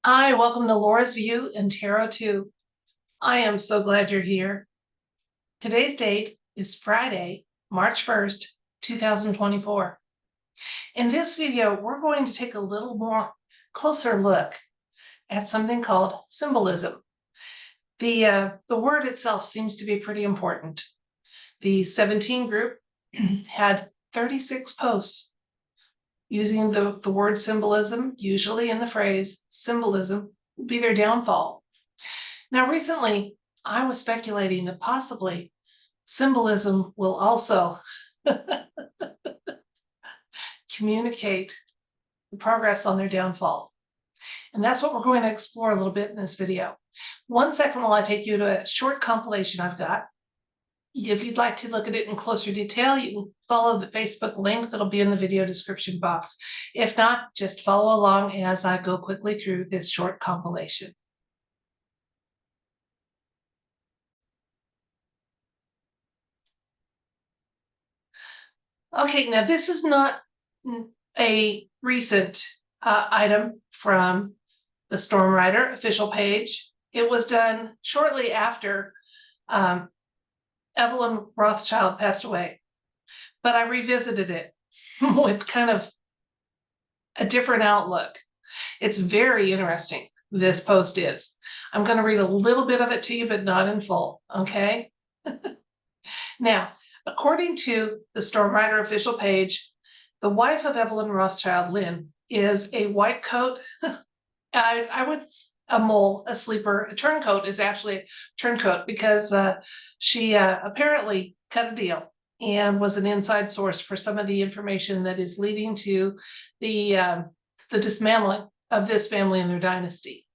Hi, welcome to Laura's View and Tarot 2. I am so glad you're here. Today's date is Friday, March 1st, 2024. In this video, we're going to take a little more closer look at something called symbolism. The word itself seems to be pretty important. The 17 group had 36 posts using the word symbolism, usually in the phrase, symbolism will be their downfall. Now, recently, I was speculating that possibly symbolism will also communicate the progress on their downfall. And that's what we're going to explore a little bit in this video. 1 second while I take you to a short compilation I've got. If you'd like to look at it in closer detail, you can follow the Facebook link that'll be in the video description box. If not, just follow along as I go quickly through this short compilation. Okay, now this is not a recent item from the Storm Rider official page. It was done shortly after Evelyn Rothschild passed away, but I revisited it with kind of a different outlook. It's very interesting, this post is. I'm going to read a little bit of it to you, but not in full, okay? Now, according to the Storm Rider official page, the wife of Evelyn Rothschild, Lynn, is a white coat. I would, a mole, a sleeper. A turncoat is actually a turncoat because she apparently cut a deal and was an inside source for some of the information that is leading to the dismantling of this family and their dynasty.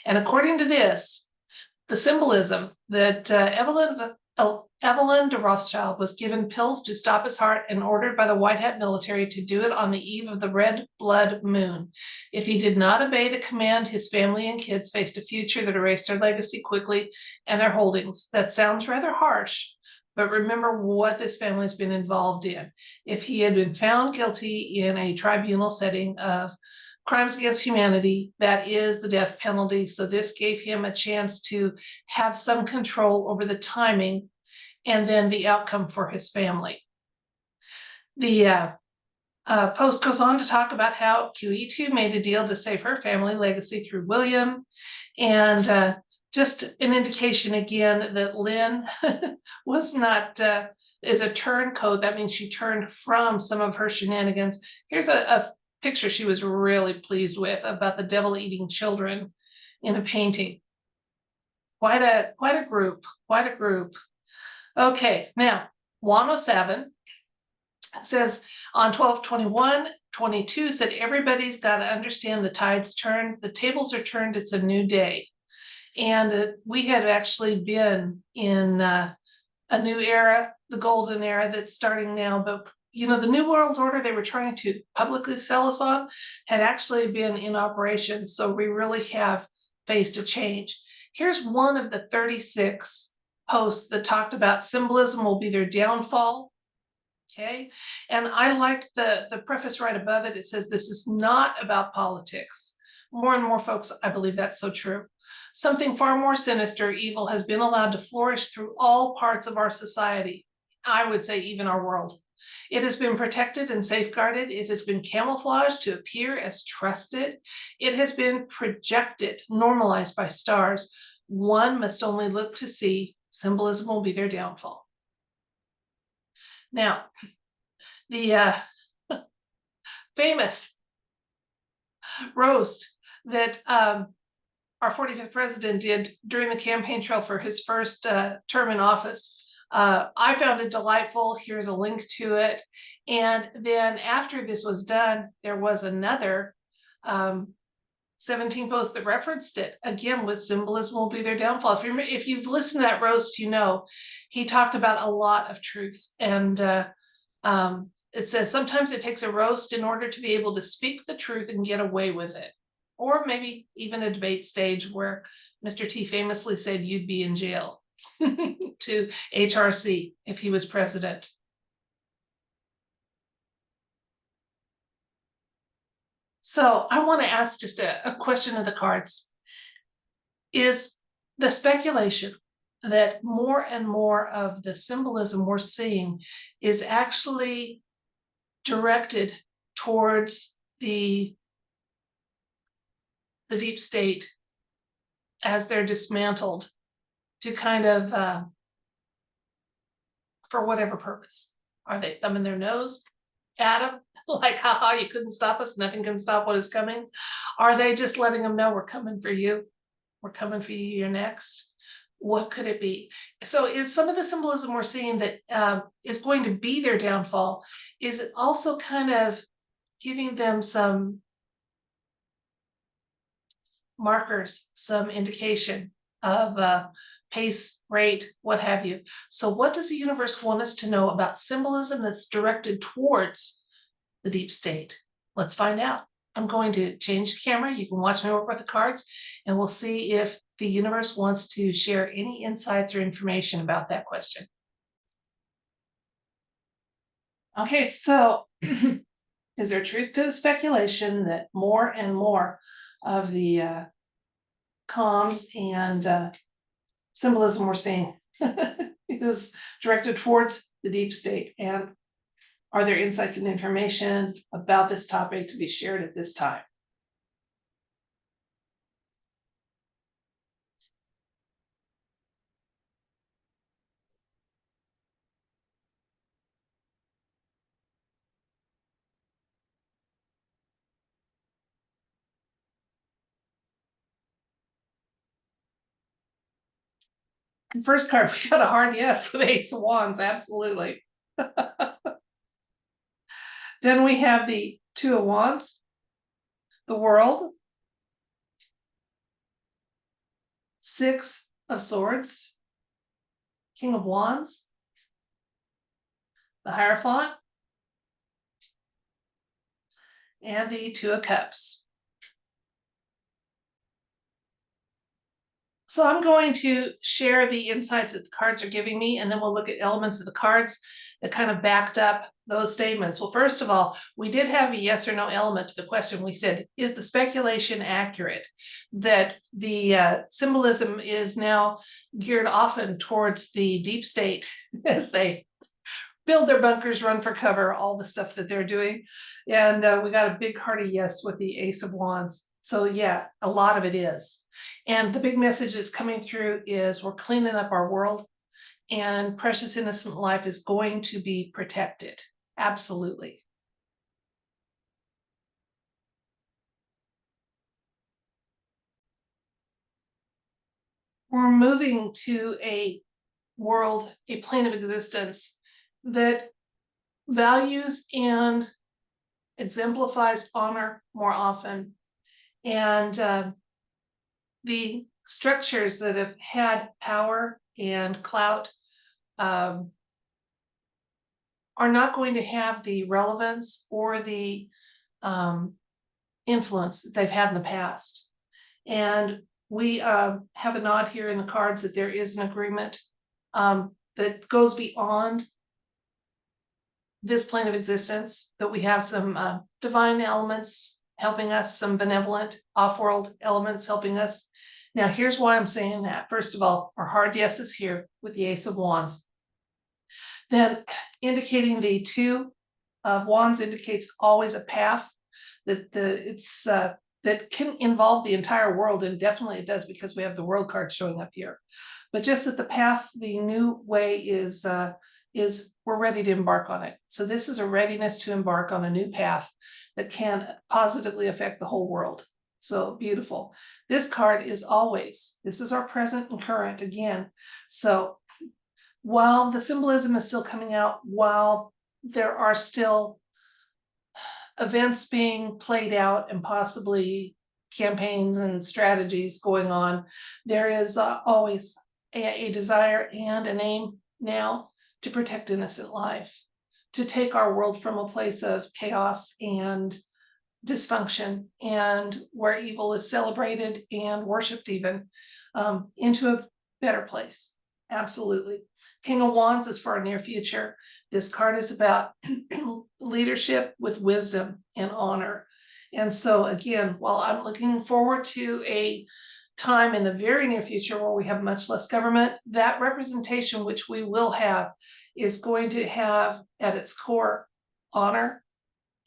And according to this, the symbolism that Evelyn de Rothschild was given pills to stop his heart and ordered by the White Hat military to do it on the eve of the red blood moon. If he did not obey the command, his family and kids faced a future that erased their legacy quickly and their holdings. That sounds rather harsh, but remember what this family has been involved in. If he had been found guilty in a tribunal setting of crimes against humanity, that is the death penalty. So this gave him a chance to have some control over the timing and then the outcome for his family. The post goes on to talk about how QE2 made a deal to save her family legacy through William, and just an indication again that Lynn was not, is a turncoat. That means she turned from some of her shenanigans. Here's a picture she was really pleased with about the devil eating children in a painting. Quite a group. Okay, now 107 says on 12/21/22 said everybody's got to understand the tides turned, the tables are turned, it's a new day. And we had actually been in a new era, the golden era that's starting now, but you know, the New World Order they were trying to publicly sell us on had actually been in operation. So we really have faced a change. Here's one of the 36 posts that talked about symbolism will be their downfall. Okay, and I like the preface right above it. It says this is not about politics. More and more folks, I believe that's so true. Something far more sinister, evil, has been allowed to flourish through all parts of our society. I would say even our world. It has been protected and safeguarded. It has been camouflaged to appear as trusted. It has been projected, normalized by stars. One must only look to see. Symbolism will be their downfall. Now, the famous roast that our 45th president did during the campaign trail for his first term in office, I found it delightful. Here's a link to it. And then after this was done, there was another 17 posts that referenced it, again, with symbolism will be their downfall. If you've listened to that roast, you know, he talked about a lot of truths. And it says sometimes it takes a roast in order to be able to speak the truth and get away with it. Or maybe even a debate stage where Mr. T famously said you'd be in jail to HRC if he was president. So I want to ask just a question of the cards. Is the speculation that more and more of the symbolism we're seeing is actually directed towards the deep state as they're dismantled to kind of for whatever purpose? Are they thumbing their nose at them? Like, haha, you couldn't stop us. Nothing can stop what is coming. Are they just letting them know we're coming for you? We're coming for you. You're next. What could it be? So is some of the symbolism we're seeing that is going to be their downfall, is it also kind of giving them some markers, some indication of pace, rate, what have you? So what does the universe want us to know about symbolism that's directed towards the deep state? Let's find out. I'm going to change the camera. You can watch me work with the cards, and we'll see if the universe wants to share any insights or information about that question. Okay, so is there truth to the speculation that more and more of the comms and symbolism we're seeing is directed towards the deep state? And are there insights and information about this topic to be shared at this time? First card, we got a hard yes with Ace of Wands, absolutely. Then we have the Two of Wands, the World, Six of Swords, King of Wands, the Hierophant, and the Two of Cups. So I'm going to share the insights that the cards are giving me, and then we'll look at elements of the cards that kind of backed up those statements. Well, first of all, we did have a yes or no element to the question. We said, is the speculation accurate that the symbolism is now geared often towards the deep state as they build their bunkers, run for cover, all the stuff that they're doing? And we got a big hearty yes with the Ace of Wands. So yeah, a lot of it is. And the big message that's coming through is we're cleaning up our world, and precious innocent life is going to be protected. Absolutely. We're moving to a world, a plane of existence that values and exemplifies honor more often. And the structures that have had power and clout are not going to have the relevance or the influence that they've had in the past. And we have a nod here in the cards that there is an agreement that goes beyond this plane of existence, that we have some divine elements helping us, some benevolent off-world elements helping us. Now, here's why I'm saying that. First of all, our hard yes is here with the Ace of Wands. Then indicating the Two of Wands indicates always a path that that can involve the entire world, and definitely it does because we have the World card showing up here. But just that the path, the new way is we're ready to embark on it. So this is a readiness to embark on a new path that can positively affect the whole world. So beautiful. This card is always, this is our present and current again. So while the symbolism is still coming out, while there are still events being played out and possibly campaigns and strategies going on, there is always a desire and an aim now to protect innocent life, to take our world from a place of chaos and dysfunction and where evil is celebrated and worshipped even, into a better place. Absolutely. King of Wands is for our near future. This card is about leadership with wisdom and honor. And so again, while I'm looking forward to a time in the very near future where we have much less government, that representation which we will have is going to have at its core honor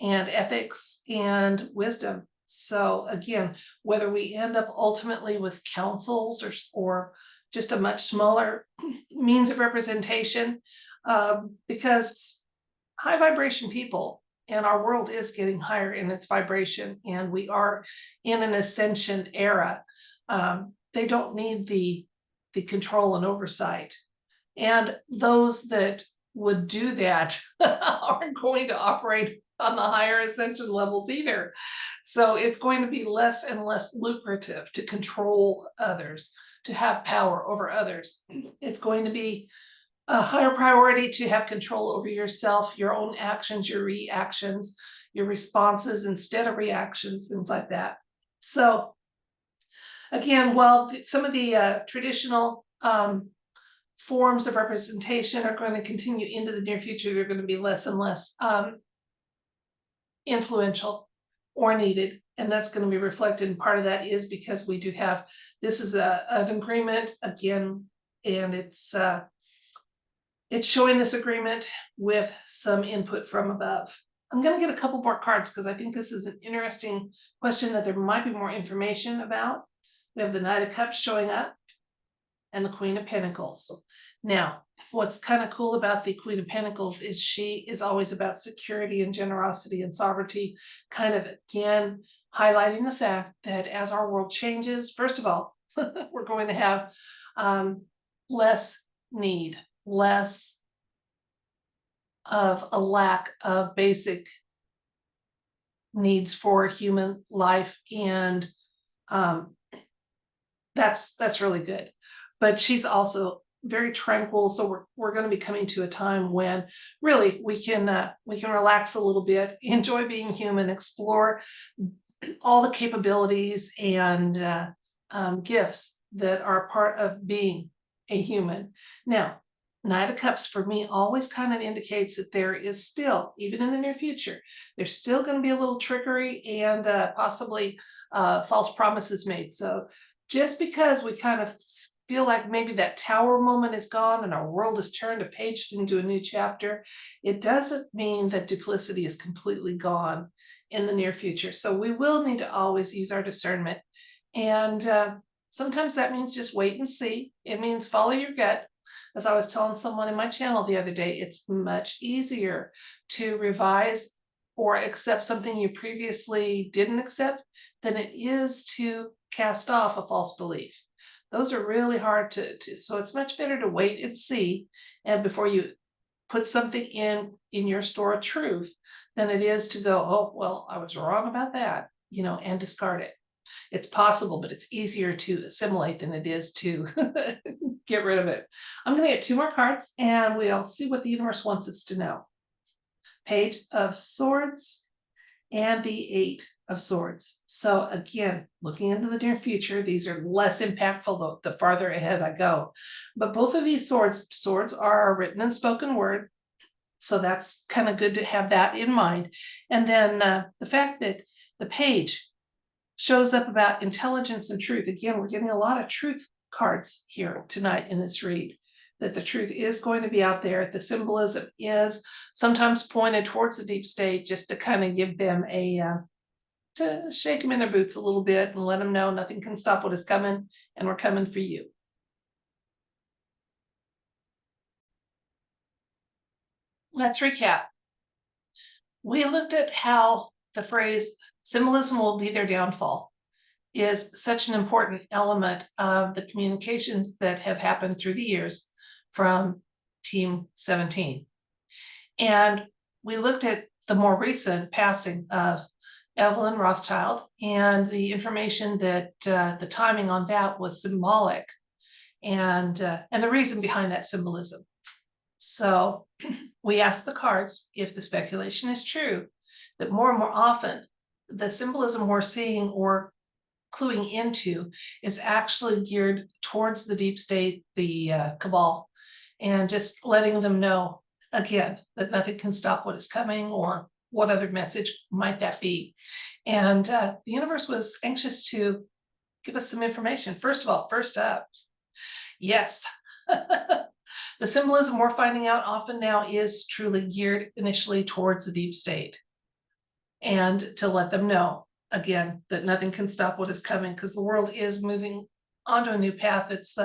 and ethics and wisdom. So again, whether we end up ultimately with councils or just a much smaller means of representation, because high vibration people and our world is getting higher in its vibration, and we are in an ascension era. They don't need the control and oversight. And those that would do that aren't going to operate on the higher ascension levels either. So it's going to be less and less lucrative to control others, to have power over others. It's going to be a higher priority to have control over yourself, your own actions, your reactions, your responses instead of reactions, things like that. So again, while some of the traditional forms of representation are going to continue into the near future, they're going to be less and less influential or needed. And that's going to be reflected. And part of that is because we do have, this is an agreement again, and it's showing this agreement with some input from above. I'm going to get a couple more cards because I think this is an interesting question that there might be more information about. We have the Knight of Cups showing up and the Queen of Pentacles. Now, what's kind of cool about the Queen of Pentacles is she is always about security and generosity and sovereignty, kind of again highlighting the fact that as our world changes, first of all, we're going to have less need, less of a lack of basic needs for human life, and that's really good. But she's also very tranquil, so we're going to be coming to a time when really we can relax a little bit, enjoy being human, explore all the capabilities and gifts that are part of being a human. Now, Knight of Cups for me always kind of indicates that there is still, even in the near future, there's still going to be a little trickery and possibly false promises made. So just because we kind of feel like maybe that tower moment is gone and our world is turned a page into a new chapter, it doesn't mean that duplicity is completely gone in the near future. So we will need to always use our discernment. And sometimes that means just wait and see. It means follow your gut. As I was telling someone in my channel the other day, it's much easier to revise or accept something you previously didn't accept than it is to cast off a false belief. Those are really hard so it's much better to wait and see, and before you put something in your store of truth than it is to go, oh, well, I was wrong about that, and discard it. It's possible, but it's easier to assimilate than it is to get rid of it. I'm going to get 2 more cards and we'll see what the universe wants us to know. Page of Swords and the 8 of Swords. So again, looking into the near future, these are less impactful the farther ahead I go. But both of these swords are written and spoken word. So that's kind of good to have that in mind. And then the fact that the page shows up about intelligence and truth. Again, we're getting a lot of truth cards here tonight in this read, that the truth is going to be out there. The symbolism is sometimes pointed towards the deep state just to kind of give them to shake them in their boots a little bit and let them know nothing can stop what is coming, and we're coming for you. Let's recap. We looked at how the phrase symbolism will be their downfall is such an important element of the communications that have happened through the years from Team 17. And we looked at the more recent passing of Evelyn Rothschild and the information that the timing on that was symbolic, and the reason behind that symbolism. So we asked the cards if the speculation is true, that more and more often the symbolism we're seeing or cluing into is actually geared towards the deep state, the cabal, and just letting them know again that nothing can stop what is coming, or what other message might that be? And the universe was anxious to give us some information. First of all, first up, yes. The symbolism we're finding out often now is truly geared initially towards the deep state, and to let them know, again, that nothing can stop what is coming, because the world is moving onto a new path. It's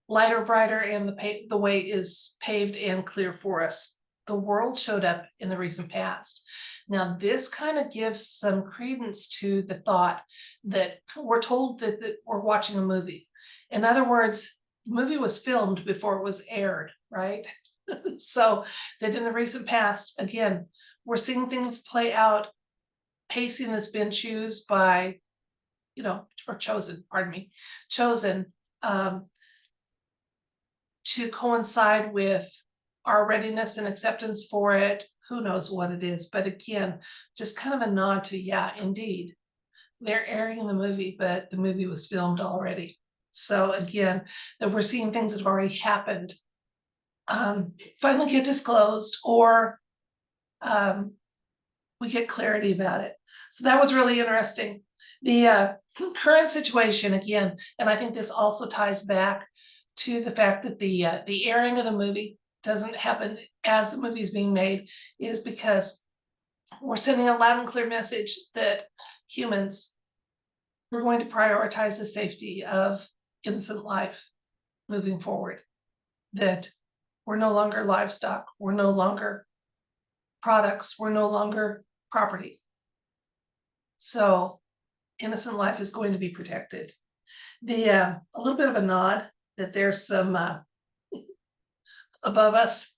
lighter, brighter, and the way is paved and clear for us. The world showed up in the recent past. Now, this kind of gives some credence to the thought that we're told that we're watching a movie. In other words, the movie was filmed before it was aired, right? So that in the recent past, again, we're seeing things play out, pacing that's been chosen by, chosen to coincide with our readiness and acceptance for it. Who knows what it is, but again, just kind of a nod to, yeah, indeed, they're airing the movie, but the movie was filmed already. So again, that we're seeing things that have already happened finally get disclosed, or we get clarity about it. So that was really interesting. The current situation, again, and I think this also ties back to the fact that the airing of the movie doesn't happen as the movie is being made, is because we're sending a loud and clear message that humans, we're going to prioritize the safety of innocent life moving forward, that we're no longer livestock, we're no longer products, we're no longer property. So innocent life is going to be protected. A little bit of a nod that there's some above us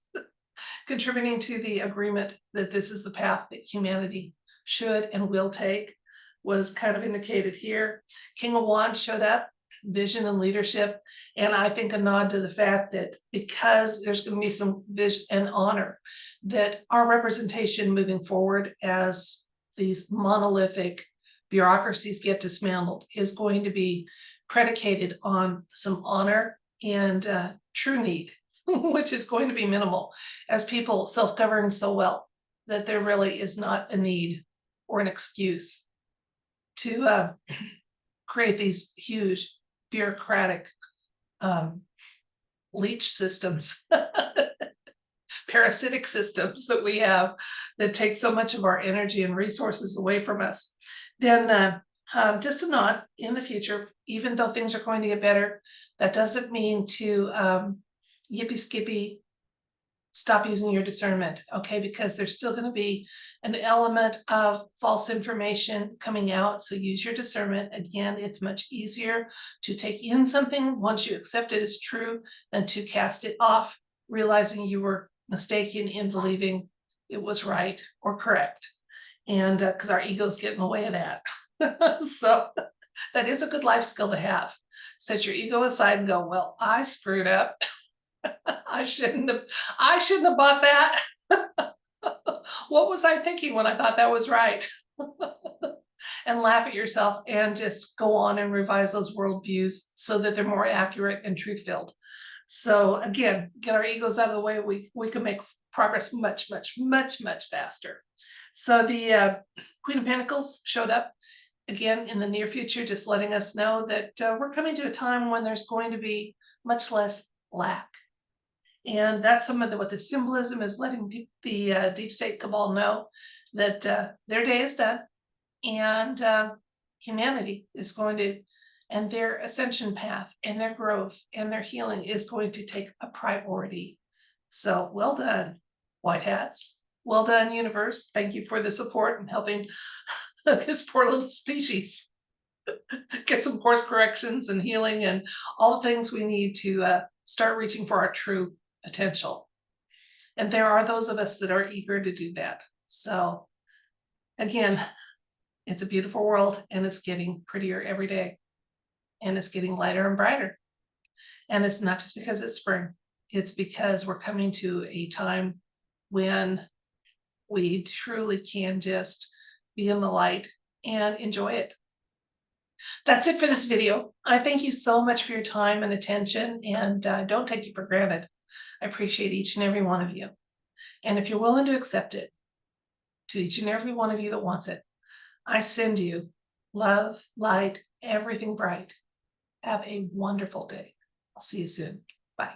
contributing to the agreement that this is the path that humanity should and will take was kind of indicated here. King of Wands showed up, vision and leadership, and I think a nod to the fact that because there's going to be some vision and honor, that our representation moving forward as these monolithic bureaucracies get dismantled is going to be predicated on some honor and true need, which is going to be minimal, as people self-govern so well that there really is not a need or an excuse to create these huge bureaucratic leech systems, parasitic systems that we have that take so much of our energy and resources away from us. Then just a nod, in the future, even though things are going to get better, that doesn't mean to yippee skippy stop using your discernment, okay? Because there's still going to be an element of false information coming out. So use your discernment. Again, it's much easier to take in something once you accept it as true than to cast it off, realizing you were mistaken in believing it was right or correct. And because our egos get in the way of that. So that is a good life skill to have. Set your ego aside and go, well, I screwed up. I shouldn't have bought that. What was I thinking when I thought that was right? And laugh at yourself and just go on and revise those worldviews so that they're more accurate and truth-filled. So again, get our egos out of the way. We can make progress much, much, much, much faster. So the Queen of Pentacles showed up again in the near future, just letting us know that we're coming to a time when there's going to be much less lack. And that's some of what the symbolism is letting the deep state cabal know, that their day is done, and humanity is going to, and their ascension path and their growth and their healing is going to take a priority. So well done, white hats. Well done, universe. Thank you for the support and helping this poor little species get some course corrections and healing and all the things we need to start reaching for our true potential. And there are those of us that are eager to do that. So again, it's a beautiful world, and it's getting prettier every day, and it's getting lighter and brighter. And it's not just because it's spring, it's because we're coming to a time when we truly can just be in the light and enjoy it. That's it for this video. I thank you so much for your time and attention, and don't take it for granted. I appreciate each and every one of you. And if you're willing to accept it, to each and every one of you that wants it. I send you love, light, everything bright. Have a wonderful day. I'll see you soon. Bye.